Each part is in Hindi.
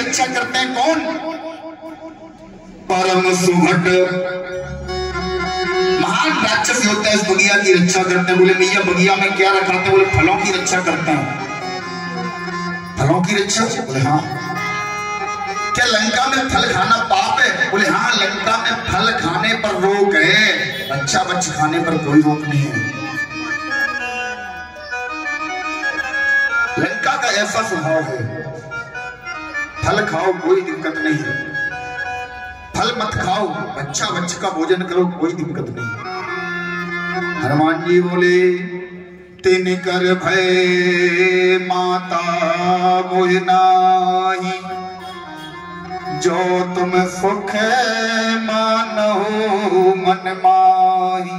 रक्षा करते हैं कौन? परम सुभट महान राक्षस होता है, इस बगिया की रक्षा करते हैं। बोले भैया बगिया में क्या रखा था? बोले फलों की रक्षा करते हैं। फलों की रक्षा? बोले हाँ। क्या लंका में फल खाना पाप है? बोले हाँ, लंका में फल खाने पर रोक है, बच्चा बच्चा खाने पर कोई रोक नहीं है। लंका का ऐसा स्वभाव है, फल खाओ कोई दिक्कत नहीं है, फल मत खाओ, बच्चा बच्चा का भोजन करो, कोई दिक्कत नहीं। हनुमान जी बोले तिन कर भय माता मोहि नाहि, जो तुम सुख मानो मन माही।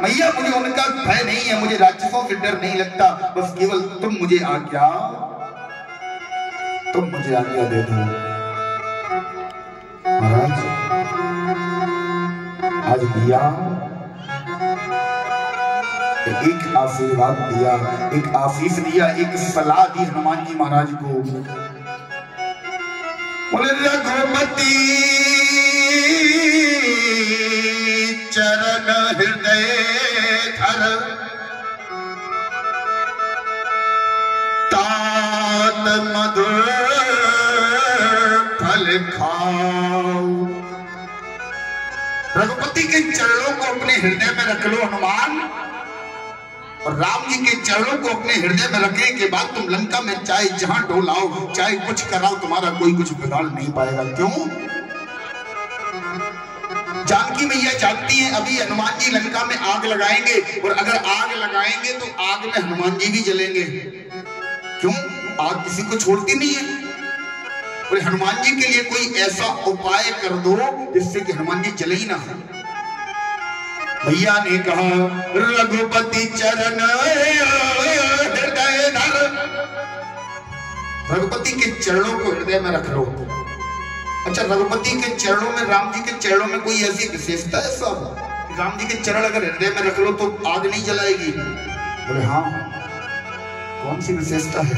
मैया मुझे उनका भय नहीं है, मुझे राक्षसों से डर नहीं लगता, बस केवल तुम मुझे आज्ञा दे दो। महाराज आज दिया, एक आशीर्वाद दिया, एक आशीष दिया, एक सलाह दी हनुमान जी महाराज को। बोले रघुपति चरण हृदय धर, तात मधुर फल खाओ। रघुपति के चरणों को अपने हृदय में रख लो हनुमान, और राम जी के चरणों को अपने हृदय में रखने के बाद तुम लंका में चाहे जहां ढोलाओ, चाहे कुछ कराओ, तुम्हारा कोई कुछ बिगाड़ नहीं पाएगा। क्यों? जानकी मैया जानती हैं अभी हनुमान जी लंका में आग लगाएंगे, और अगर आग लगाएंगे तो आग में हनुमान जी भी जलेंगे। क्यों? आग किसी को छोड़ती नहीं है। और हनुमान जी के लिए कोई ऐसा उपाय कर दो जिससे कि हनुमान जी जले ही ना। भैया ने कहा रघुपति चरण हृदय धर, रघुपति के चरणों को हृदय में रख लो। अच्छा, रघुपति के चरणों में, राम जी के चरणों में कोई ऐसी विशेषता है सब? राम जी के चरण अगर हृदय में रख लो तो आग नहीं जलाएगी? बोले हाँ। कौन सी विशेषता है?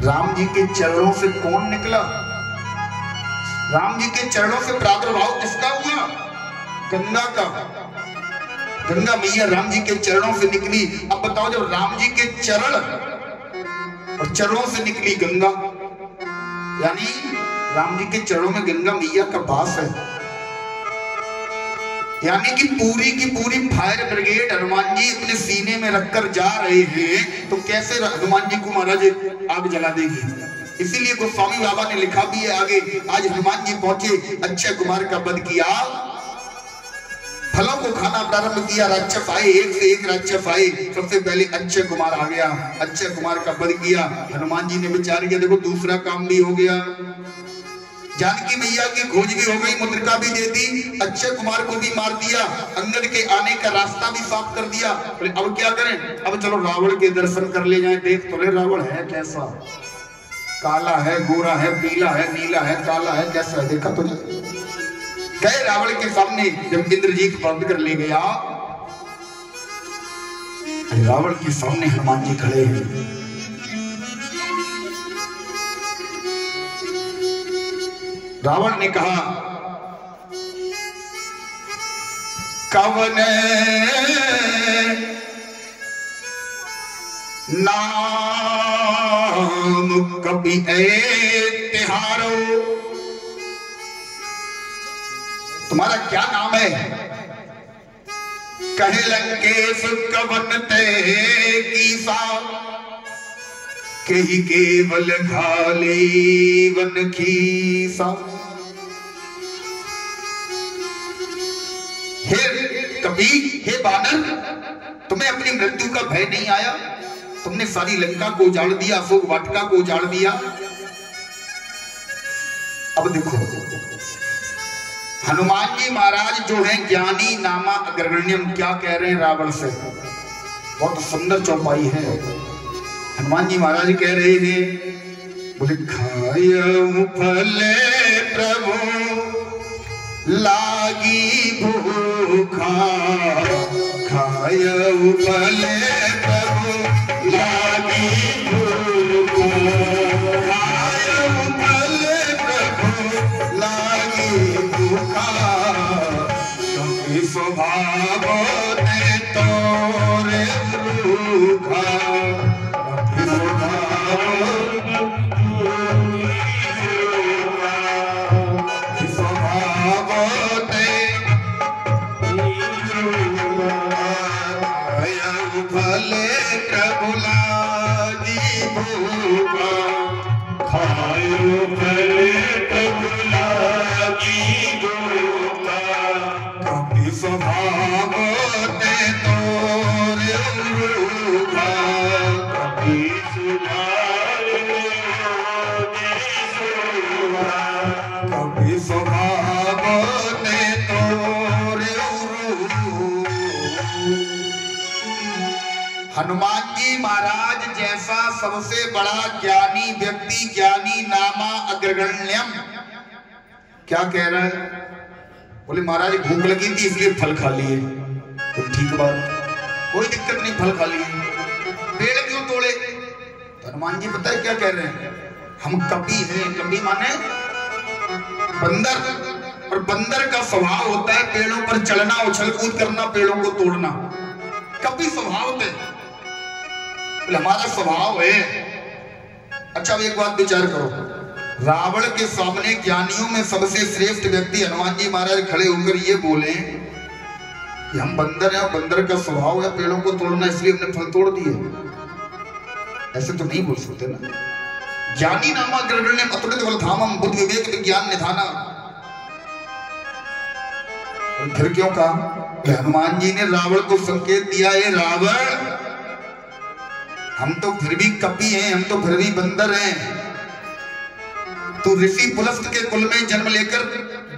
राम जी के चरणों से कौन निकला? राम जी के चरणों से प्रादुर्भाव किसका हुआ? गंगा का। गंगा मैया राम जी के चरणों से निकली। अब बताओ, जब राम जी के चरण और चरणों से निकली गंगा, यानी राम जी के चरणों में गंगा मैया का वास है, यानी कि पूरी की पूरी फायर ब्रिगेड हनुमान जी अपने सीने में रखकर जा रहे हैं, तो कैसे हनुमान जी को महाराज आग जला देगी? इसीलिए गोस्वामी बाबा ने लिखा भी है आगे, आज हनुमान जी पहुंचे, अक्षय कुमार का वध किया, फलों को खाना प्रारंभ किया, राक्षस आए, एक से एक राक्षस आए, सबसे पहले अक्षय कुमार आ गया, अक्षय कुमार का वध किया। हनुमान जी ने विचार किया, देखो दूसरा काम भी हो गया, जानकी मैया की खोज भी हो गई, मुद्रिका भी दे दी, अक्षय कुमार को भी मार दिया, अंगद के आने का रास्ता भी साफ कर दिया। अब क्या करें? अब चलो रावण के दर्शन कर ले जाएं, देख तो ले रावण है कैसा, काला है, गोरा है, पीला है, नीला है, काला है, कैसा है, देखा तो गए रावण के सामने। जब इंद्रजीत प्राप्त कर ले गया, रावण के सामने हनुमान जी खड़े हैं। रावण ने कहा, कवन नाम कभी तिहारो, तुम्हारा क्या नाम है? कहे लंकेश कवन ते कीसा, कही केवल घाली वन खीसा। हे कपी, हे बानर, तुम्हें अपनी मृत्यु का भय नहीं आया? तुमने सारी लंका को उजाड़ दिया, अशोक वाटिका को उजाड़ दिया। अब देखो, हनुमान जी महाराज जो हैं ज्ञानी नामा अग्रगण्यम, क्या कह रहे हैं रावण से? बहुत सुंदर चौपाई है। हनुमान जी महाराज कह रहे हैं, बोले खायऊ फले प्रभु लागी भूखा, खायऊ फले प्रभु लागी भूखा, खायो फल तब लागी धोखा, कभी स्वभाव ते तोरे रूखा, कभी सुधार कभी स्वभाव ते तोरे रूखा। हनुमान जी महाराज जैसा सबसे बड़ा ज्ञानी व्यक्ति, ज्ञानी नामा अग्रगण्यम, क्या कह रहा है? बोले महाराज भूख लगी थी इसलिए फल खा लिए। तो ठीक बात, कोई दिक्कत नहीं, फल खा लिए। पेड़ क्यों तोड़े? तो हनुमान जी पता है क्या कह रहे हैं? हम कपी हैं। कपी माने बंदर, और बंदर का स्वभाव होता है पेड़ों पर चढ़ना, उछल कूद करना, पेड़ों को तोड़ना। कपी स्वभाव होते, हमारा स्वभाव है। अच्छा एक बात विचार करो, रावण के सामने ज्ञानियों में सबसे श्रेष्ठ व्यक्ति हनुमान जी महाराज खड़े होकर ये बोले कि हम बंदर हैं, बंदर का स्वभाव है पेड़ों को तोड़ना, इसलिए हमने फल तोड़ दिए। ऐसे तो नहीं बोल सकते ना। ज्ञानी नामा अग्रगण्यम अतुलित बलधामम बुद्धि विवेक विज्ञान निधाना। फिर क्यों कहा? हनुमान जी ने रावण को संकेत दिया, है रावण हम तो फिर भी कपी हैं, हम तो फिर भी बंदर हैं। तू ऋषि पुलस्त के कुल में जन्म लेकर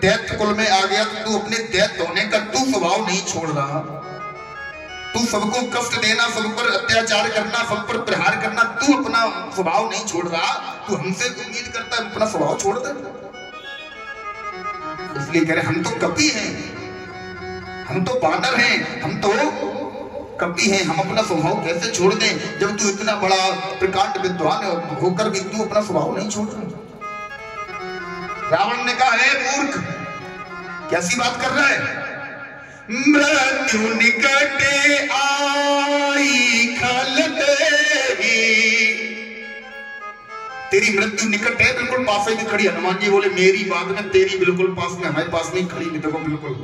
दैत्य कुल में आ गया, तो तू अपने दैत्य होने का तू स्वभाव नहीं छोड़ रहा। तू सबको कष्ट देना, सब पर अत्याचार करना, सब पर प्रहार करना, तू अपना स्वभाव नहीं छोड़ रहा। तू हमसे उम्मीद करता है अपना स्वभाव छोड़ दे। इसलिए कह रहे हम तो कपी हैं, हम तो बानर हैं, हम तो कपी हैं, हम अपना स्वभाव कैसे छोड़ दें? जब तू इतना बड़ा प्रकांड विद्वान होकर भी तू अपना स्वभाव नहीं छोड़ रहा। रावण ने कहा है मूर्ख, कैसी बात कर रहा है? मृत्यु निकटे आई खल देही, तेरी मृत्यु निकट है, बिल्कुल पास ही खड़ी। हनुमान जी बोले मेरी बात में तेरी बिल्कुल पास में, हमारे पास नहीं खड़ी। देखो बिल्कुल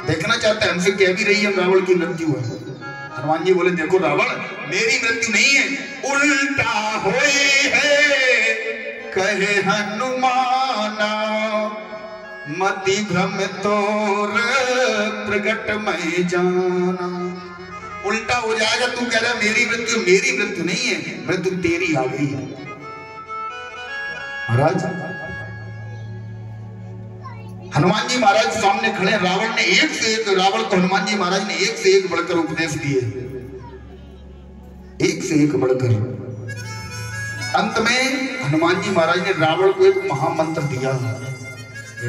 देखना चाहता है, हमसे कह भी रही है रावण की मृत्यु है। हनुमान जी बोले देखो रावण मेरी मृत्यु नहीं है, उल्टा होई है। कहे हनुमाना मति भ्रम तोर प्रगट में जाना। उल्टा हो जाएगा, तू कह रहा मेरी मृत्यु नहीं है, मृत्यु तेरी आ गई है। महाराज हनुमान जी महाराज सामने खड़े, रावण ने एक से एक, रावण को हनुमान जी महाराज ने एक से एक बढ़कर उपदेश दिए, एक से एक बढ़कर। अंत में हनुमान जी महाराज ने रावण को एक महामंत्र दिया।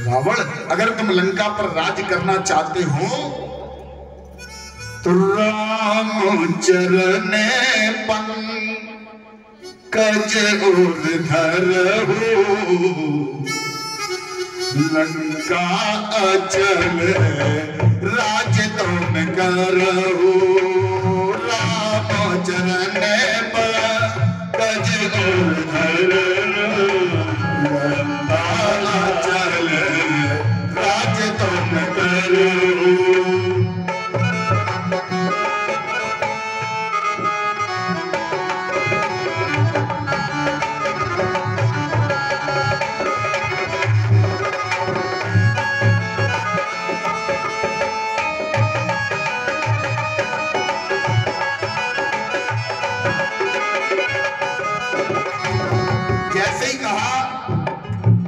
रावण अगर तुम लंका पर राज करना चाहते हो तो राम चरणे पंकज ऊर्ध्वर हो, लंका अचल राज तुम करो। राम चरण पंकज ऊर्ध्वर, लंका अचल राज तुम करो।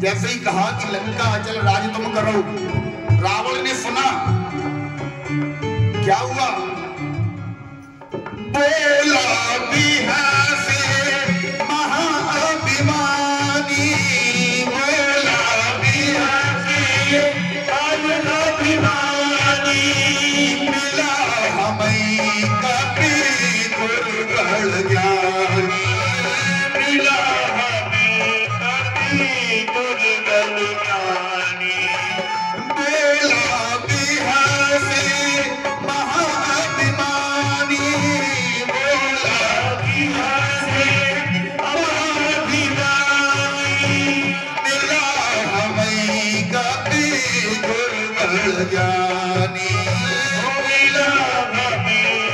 जैसे ही कहा कि लंका अचल राज तुम करो, रावण ने सुना क्या हुआ? बोला बिहासे महाअभिमानी, बोला बिहासे अभिमानी, मिला हमें कपि दुर्बल ज्ञानी, मिला ज्ञानी, मिला हमें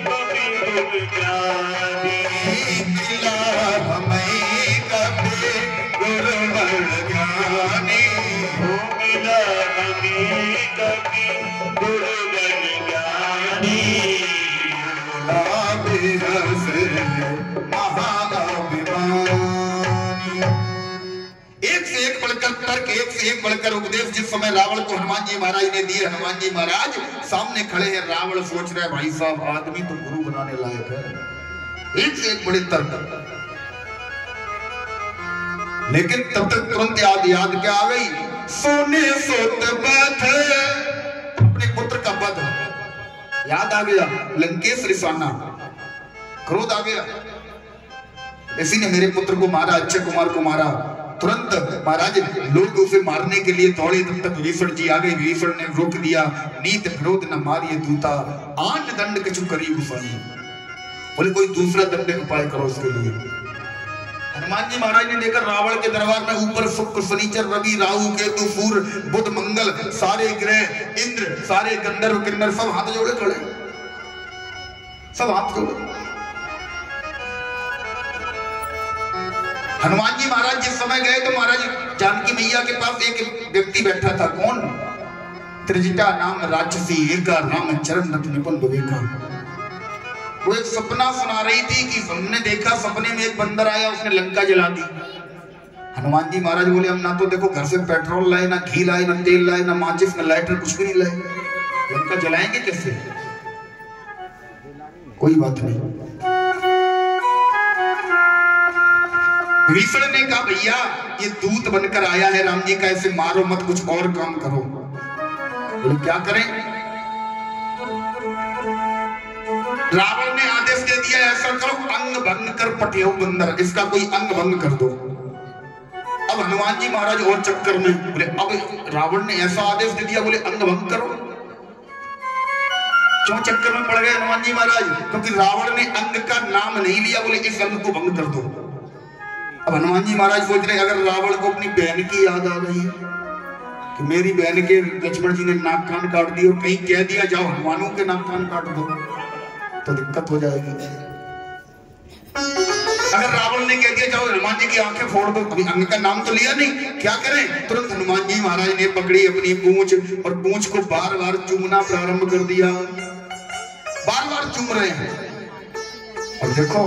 कपि दुर्बल ज्ञानी। मिला हमें कभी गुरुवर ज्ञानी, हो मिला हमें कभी गुरुवर ज्ञानी, एक से एक बढ़कर तर्क, एक से एक बढ़कर उपदेश जिस समय रावण को हनुमान जी महाराज ने दिए। हनुमान जी महाराज सामने खड़े हैं, रावण सोच रहे हैं भाई साहब आदमी तो गुरु बनाने लायक है, एक से एक बड़े तर्क। लेकिन तब तक तुरंत याद क्या आ गई, सोने सोत बात अपने पुत्र का वध याद आ गया, लंकेश रिसाना, क्रोध आ गया, इसी ने मेरे पुत्र को मारा, अक्षय कुमार को मारा। तुरंत महाराज लोग उसे मारने के लिए दौड़े, तब तक विभीषण जी आ गए। विभीषण ने रोक दिया, नीत विरोध न मारिए दूता, आन दंड कछु करी गुसाई, बोले कोई दूसरा दंड उपाय करो उसके लिए। हनुमान जी महाराज ने देखा रावण के दरबार में ऊपर शुक्र शनिचर रवि राहु केतु सूर्य बुध मंगल सारे ग्रह इंद्र सारे गंधर्व किन्नर सब हाथ जोड़े खड़े, सब हाथ जोड़े। हनुमान जी महाराज जिस समय गए तो महाराज जानकी मैया के पास एक व्यक्ति बैठा था, कौन, त्रिजटा नाम राक्षसी एका राम चरण रथ निपुण विवेका। वो एक सपना सुना रही थी कि हमने देखा सपने में एक बंदर आया, उसने लंका जला दी। हनुमान जी महाराज बोले हम ना तो देखो घर से पेट्रोल लाए, ना घी लाए, ना तेल लाए, ना माचिस, ना लाइटर, कुछ भी नहीं लाए, लंका जलाएंगे कैसे? कोई बात नहीं। विभीषण ने कहा भैया ये दूत बनकर आया है राम जी का, ऐसे मारो मत, कुछ और काम करो। बोले क्या करें? रावण ने आदेश दे दिया ऐसा करो अंग भंग कर पटियो बंदर, इसका कोई अंग भंग कर दो। अब हनुमान जी महाराज और चक्कर में, बोले अब रावण ने ऐसा आदेश दे दिया, बोले अंग भंग करो। क्यों चक्कर में पड़ गए हनुमान जी महाराज? क्योंकि रावण ने अंग का नाम नहीं लिया, बोले इस अंग को भंग कर दो। अब हनुमान जी महाराज सोच रहे अगर रावण को अपनी बहन की याद आ गई कि मेरी बहन के लक्ष्मण जी ने नाक कान काट दिए और कहीं कह दिया जाओ हनुमानों के नाक कान काट दो तो दिक्कत हो जाएगी। अगर रावण ने कह दिया जाओ हनुमान जी की आंखें फोड़ दो, अभी अंग का नाम तो लिया नहीं, क्या करें? तुरंत हनुमान जी महाराज ने पकड़ी अपनी पूंछ और पूंछ को बार बार चूमना प्रारंभ कर दिया, बार बार चूम रहे हैं। और देखो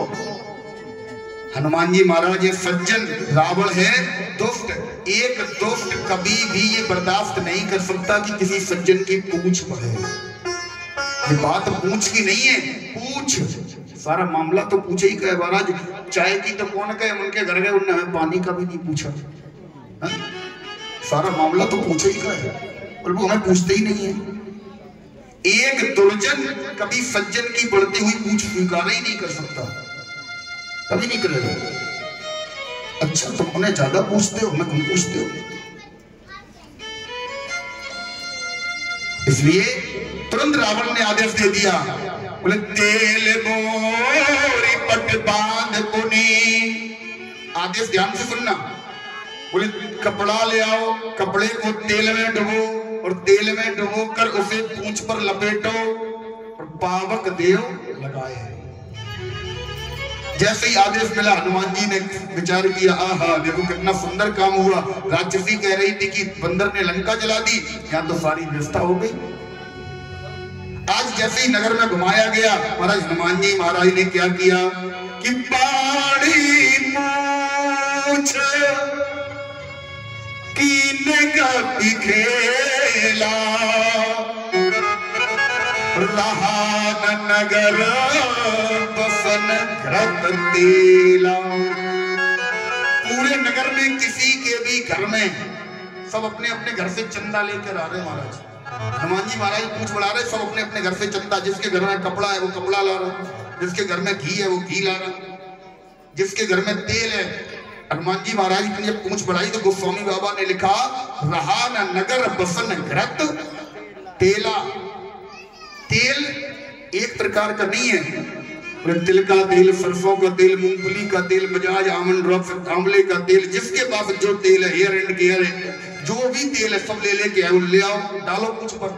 हनुमान जी महाराज ये सज्जन, रावण है दुष्ट, एक दुष्ट कभी भी ये बर्दाश्त नहीं कर सकता कि किसी सज्जन की पूंछ बढ़े। ये बात पूंछ की नहीं है, पूंछ सारा मामला तो पूछे ही कहे महाराज। चाय की तो कौन कहे, उनके घर गए उन्होंने हमें पानी का भी नहीं पूछा। सारा मामला तो पूछे ही कहे, और वो हमें पूछते ही नहीं है। एक दुर्जन कभी सज्जन की बढ़ती हुई पूंछ स्वीकार ही नहीं कर सकता, कभी नहीं करेगा। अच्छा तुम उन्हें ज्यादा पूछते हो, हमें कम पूछते हो। इसलिए तुरंत रावण ने आदेश दे दिया, बोले तेल मोरी पट बांध पुनी। आदेश ध्यान से सुनना, बोले कपड़ा ले आओ, कपड़े को तेल में डुबो और तेल में डुबो कर उसे पूंछ पर लपेटो और पावक देव लगाए। जैसे ही आदेश मिला हनुमान जी ने विचार किया, आहा देखो कितना सुंदर काम हुआ। राक्षसी कह रही थी कि बंदर ने लंका जला दी, यहाँ तो सारी व्यवस्था हो गई। आज जैसे ही नगर में घुमाया गया, महाराज हनुमान जी महाराज ने क्या किया कि बाड़ी पूछ कीने का खेला रहा नगर बसन घृत तेला। पूरे नगर में किसी के भी घर में सब अपने अपने घर से चंदा लेकर आ रहे महाराज। हनुमान जी महाराज पूछ बढ़ा रहे, सब अपने अपने घर से चंदा, जिसके घर में कपड़ा है वो कपड़ा ला रहा, जिसके घर में घी है वो घी ला रहा, जिसके घर में तेल है। हनुमान जी महाराज ने जब पूछ बढ़ाई तो गोस्वामी बाबा ने लिखा रहा न नगर बसन घृत तेला। तेल एक प्रकार का नहीं है, तिल का तेल, सरसों का तेल, मूंगफली का तेल, बजाज आमंड ड्रॉप्स, आंवले का तेल, जिसके पास जो तेल है, हेयर एंड केयर है, जो भी तेल है सब ले लेके आओ, ले आओ, डालो कुछ पर,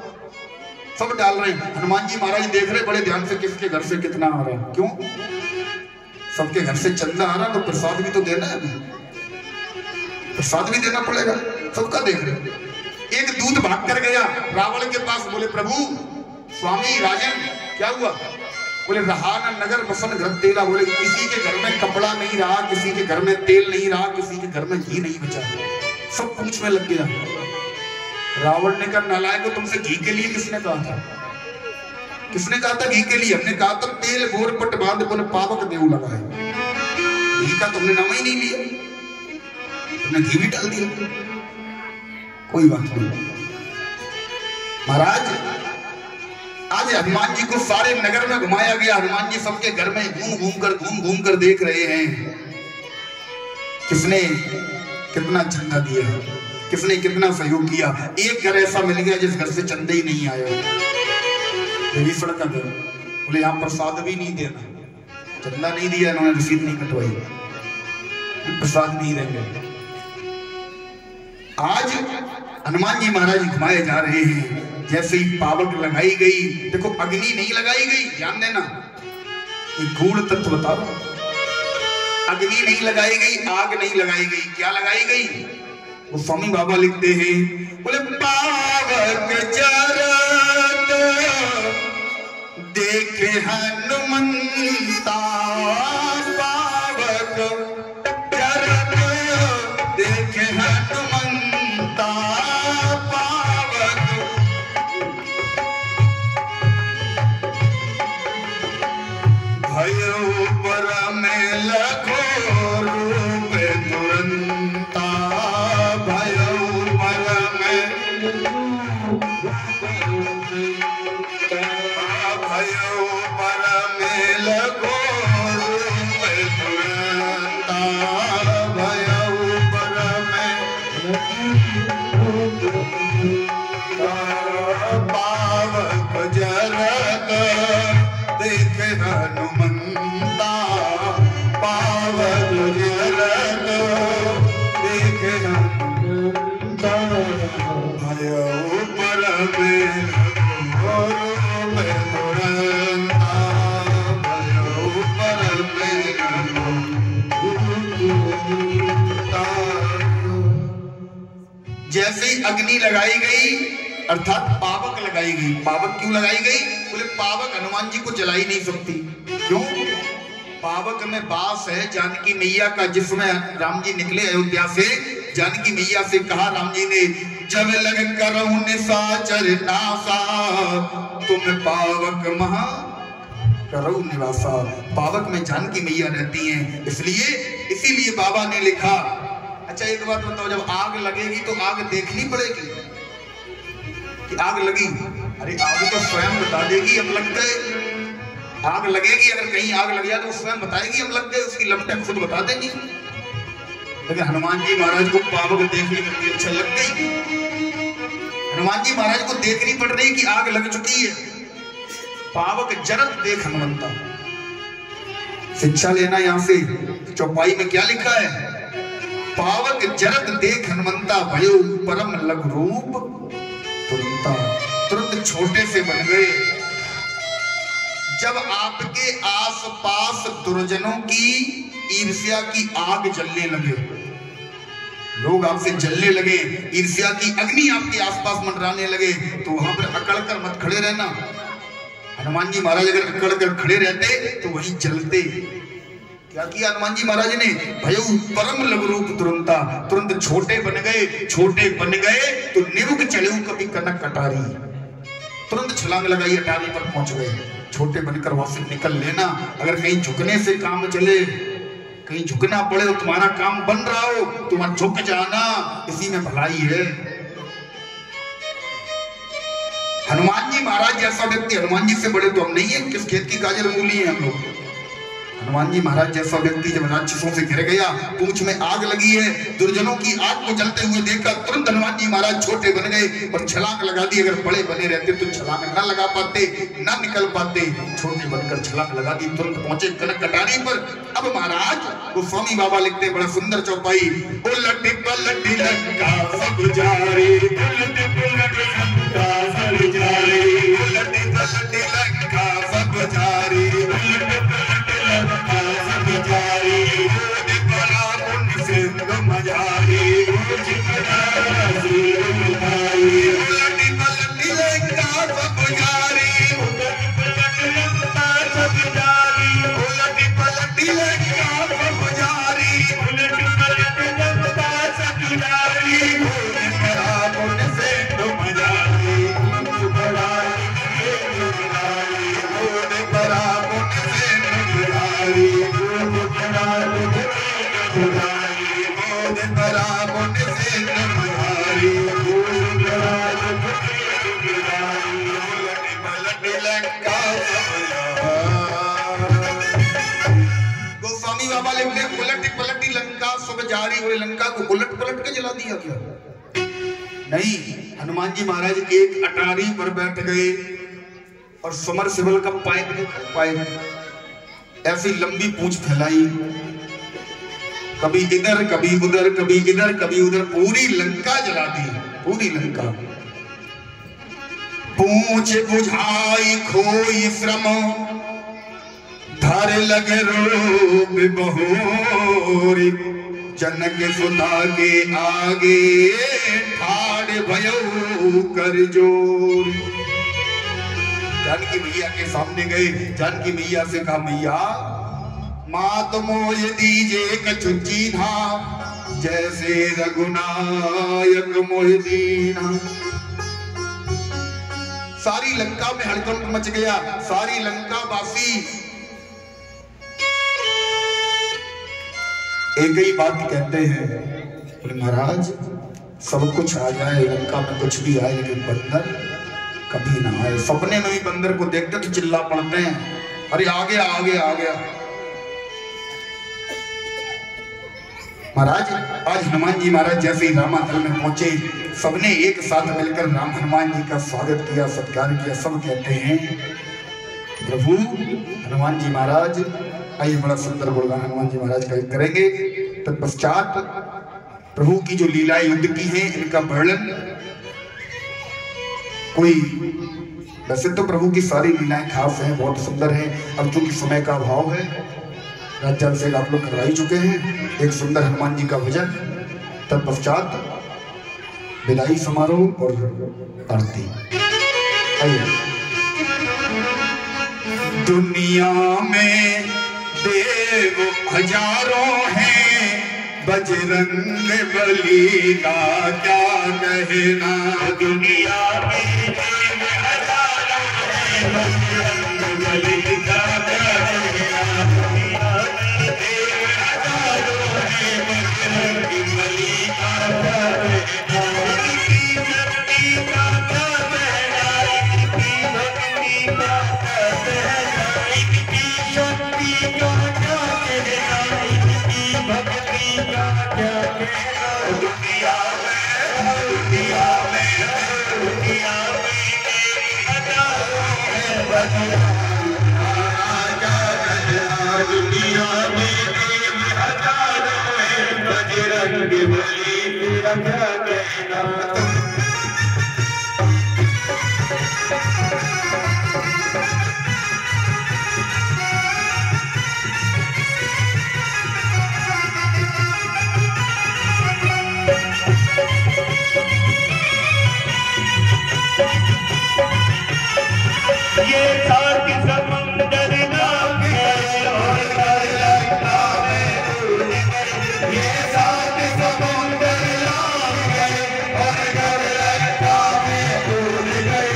सब डाल रहे हैं। हनुमान जी महाराज देख रहे बड़े ध्यान से किसके घर से कितना आ रहा है। क्यों? सबके घर से चंदा आ रहा तो प्रसाद भी तो देना है, प्रसाद भी देना पड़ेगा, सबका देख रहे। एक दूत भाग कर गया रावण के पास, बोले प्रभु स्वामी राजन क्या हुआ? बोले रहा न नगर बसन घर तेला। बोले किसी के घर में कपड़ा नहीं रहा, किसी के घर में तेल नहीं रहा, किसी के घर में घी नहीं बचा, सब पूछ में लग गया। रावण ने कहा नालायक, तुमसे घी के लिए किसने कहा था? किसने कहा था घी के लिए? हमने कहा था तेल गोर पट बांध पुन पावक देव लगाए। घी का तुमने नाम ही नहीं लिया, तुमने घी भी डाल दिया। कोई बात नहीं महाराज, आज हनुमान जी को सारे नगर में घुमाया गया। हनुमान जी सबके घर में घूम घूम कर देख रहे हैं किसने कितना चंदा दिया, किसने कितना सहयोग किया। एक घर ऐसा मिल गया जिस घर से चंदा ही नहीं आया, सड़क का घर। बोले यहाँ प्रसाद भी नहीं देना, चंदा नहीं दिया, इन्होंने रसीद नहीं कटवाई, प्रसाद नहीं देंगे। आज हनुमान जी महाराज घुमाए जा रहे हैं। जैसे ही पावक लगाई गई, देखो अग्नि नहीं लगाई गई, ध्यान देना, ये गूढ़ तत्व बता रहा हूं। अग्नि नहीं लगाई गई, आग नहीं लगाई गई, क्या लगाई गई? वो स्वामी बाबा लिखते हैं, बोले पावक जरत देखे हनुमंता, पावक जरत देखे हनुमंता, भयो पर में लखो रूप तुरंता, भयो पर में, भयो पर में लखो रूप तुरंता, भयो पर में पावक जरत देखे हनुमंता, पावक जरत देखे हनुमंता, भयो पर में तुरंता, भयो पर में। जैसे ही अग्नि लगाई गई अर्थात पावक लगाई गई। पावक क्यों लगाई गई? बोले पावक हनुमान जी को जला ही नहीं सकती। क्यों? पावक में बास है जानकी मैया का, जिसमें राम जी निकले अयोध्या से। जानकी मैया से कहा राम जी ने, जब लग करहु निशाचर नासा, तुम पावक महा करहु निवासा। पावक में जानकी मैया रहती हैं, इसीलिए बाबा ने लिखा। अच्छा एक बात बताओ, जब आग लगेगी तो आग देखनी पड़ेगी कि आग लगी? अरे आग तो स्वयं बता देगी हम लग गए। आग लगेगी, अगर कहीं आग लग जाए तो स्वयं बताएगी हम लग गए, उसकी लपटें खुद बता देंगी। लेकिन हनुमान जी महाराज को पावक देखने में अच्छा लग गई। हनुमान जी महाराज को देखनी पड़ रही कि आग लग चुकी है। पावक जरत देख हनुमंता। शिक्षा लेना यहां से, चौपाई में क्या लिखा है? पावक जरत देख हनुमंता, भयो परम लघु रूप तुरंता। तुरंत छोटे से बन गए। जब आपके आसपास दुर्जनों की ईर्ष्या की आग जलने लगे, लोग आपसे जलने लगे, ईर्ष्या की अग्नि आपके आसपास मंडराने लगे, तो वहां पर अकड़ कर मत खड़े रहना। हनुमान जी महाराज अगर अकड़ कर खड़े रहते तो वहीं जलते। क्या किया हनुमान जी महाराज ने? भयो परम लघु रूप तुरंता, तुरंत छोटे बन गए। छोटे बन गए तो निरुक चले कभी कनक कटारी, तुरंत छलांग लगाई, अटारी पर पहुंच गए। छोटे बनकर वहां से निकल लेना। अगर कहीं झुकने से काम चले, कहीं झुकना पड़े तो तुम्हारा काम बन रहा हो, तुम झुक जाना, इसी में भलाई है। हनुमान जी महाराज जैसा व्यक्ति, हनुमान जी से बड़े तो हम नहीं है, किस खेत की गाजर मूली है हम लोग। हनुमान जी महाराज जैसा व्यक्ति जब राक्षसों से घिर गया, पूंछ में आग लगी है, दुर्जनों की आग को जलते हुए देखा, तुरंत हनुमान जी महाराज छोटे बन गए और छलांग लगा दी। अगर बड़े बने रहते तो छलांग न लगा पाते, न निकल पाते। छोटे बनकर छलांग लगा दी, तुरंत पहुंचे कनक कटारी पर। अब महाराज वो स्वामी बाबा लिखते बड़ा सुंदर चौपाई, उलट पलट लंका सब जारी, उलट पलट लंका सब जारी, उलट पलट लंका सब जारी, उलट पलट लंका सब जारी। गोस्वामी बाबा लिखते उलट पलटी लंका सब जारी और लंका को उलट पलट के जला दिया क्या? नहीं, हनुमान जी महाराज एक अटारी पर बैठ गए और समरसेबल का पाइप ऐसी लंबी पूंछ फैलाई, कभी इधर कभी उधर, कभी इधर कभी उधर, पूरी लंका जला दी, पूरी लंका। पूंछ बुझाई खोई श्रम धर लगे रूप बहोरी, जनक सुता के आगे ठाड़ भयो कर जोर। जानकी मैया के सामने गए, जानकी मैया से कहा मैया मात मोह दीजे कछु चीन्हा, जैसे रघुनायक मोह दीना। सारी लंका में हड़कंप मच गया, सारी लंका वासी एक ही बात कहते हैं, बोले महाराज सब कुछ आ जाए, लंका में कुछ भी आए, लेकिन बंदर कभी ना आए। सपने में भी बंदर को देखते तो चिल्ला पड़ते हैं, अरे आ गया आ गया आ गया। महाराज आज हनुमान जी महाराज जैसे ही रामाधल में पहुंचे, सबने एक साथ मिलकर राम हनुमान जी का स्वागत किया, सत्कार किया। सब कहते हैं प्रभु हनुमान जी महाराज आइए, बड़ा सुंदर गुणगान हनुमान जी महाराज का करेंगे। तत्पश्चात प्रभु की जो लीलाएं युद्ध की हैं इनका वर्णन कोई, वैसे तो प्रभु की सारी लीलाएं खास हैं, बहुत सुंदर हैं। अब चूंकि समय का अभाव है, राज्य से आप लोग करवा ही चुके हैं एक सुंदर हनुमान जी का भजन। तत्पश्चात विदाई समारोह और आरती। आइए। दुनिया में देव हजारों हैं, बजरंग बली का क्या कहना। दुनिया में देव हजारों हैं, बजरंग बली का क्या कहना। दुनिया में देव हजारों हैं, बजरंग बली का क्या कहना। इनकी शक्ति का क्या कहना, इनकी भक्ति का क्या कहना, इनकी शक्ति का क्या कहना, इनकी भक्ति का क्या कहना। दुनिया में दुनिया में दुनिया में हजारों हैं, बजरंग दुनिया में हजारों हैं, बजरंग बली का क्या कहना। ये साथ समुंदर नाम है और कर लंका में डूब गए। ये साथ समुंदर नाम है और कर लंका में डूब गए।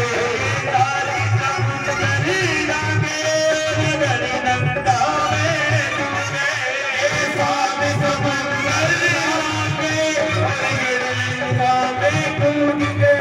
साथ समुंदर नाम है और कर लंका में डूब गए। साथ समुंदर नाम है और कर लंका में डूब गए।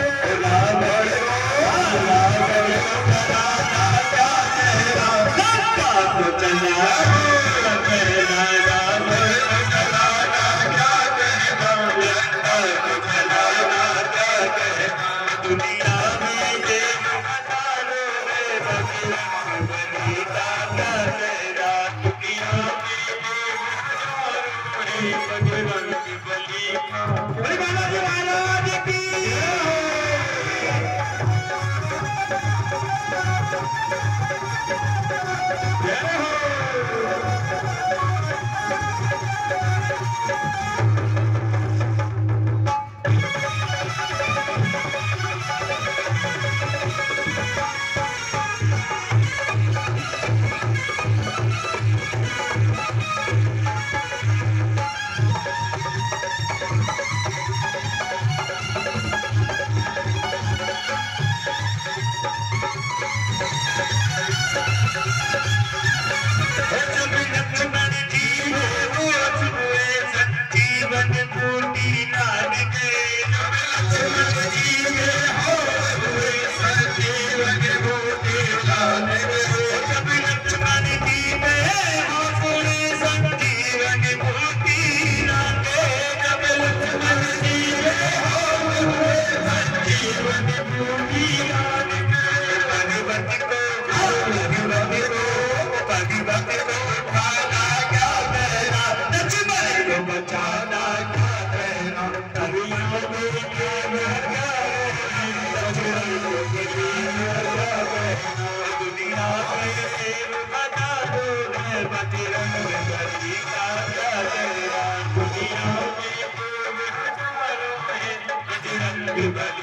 दुनिया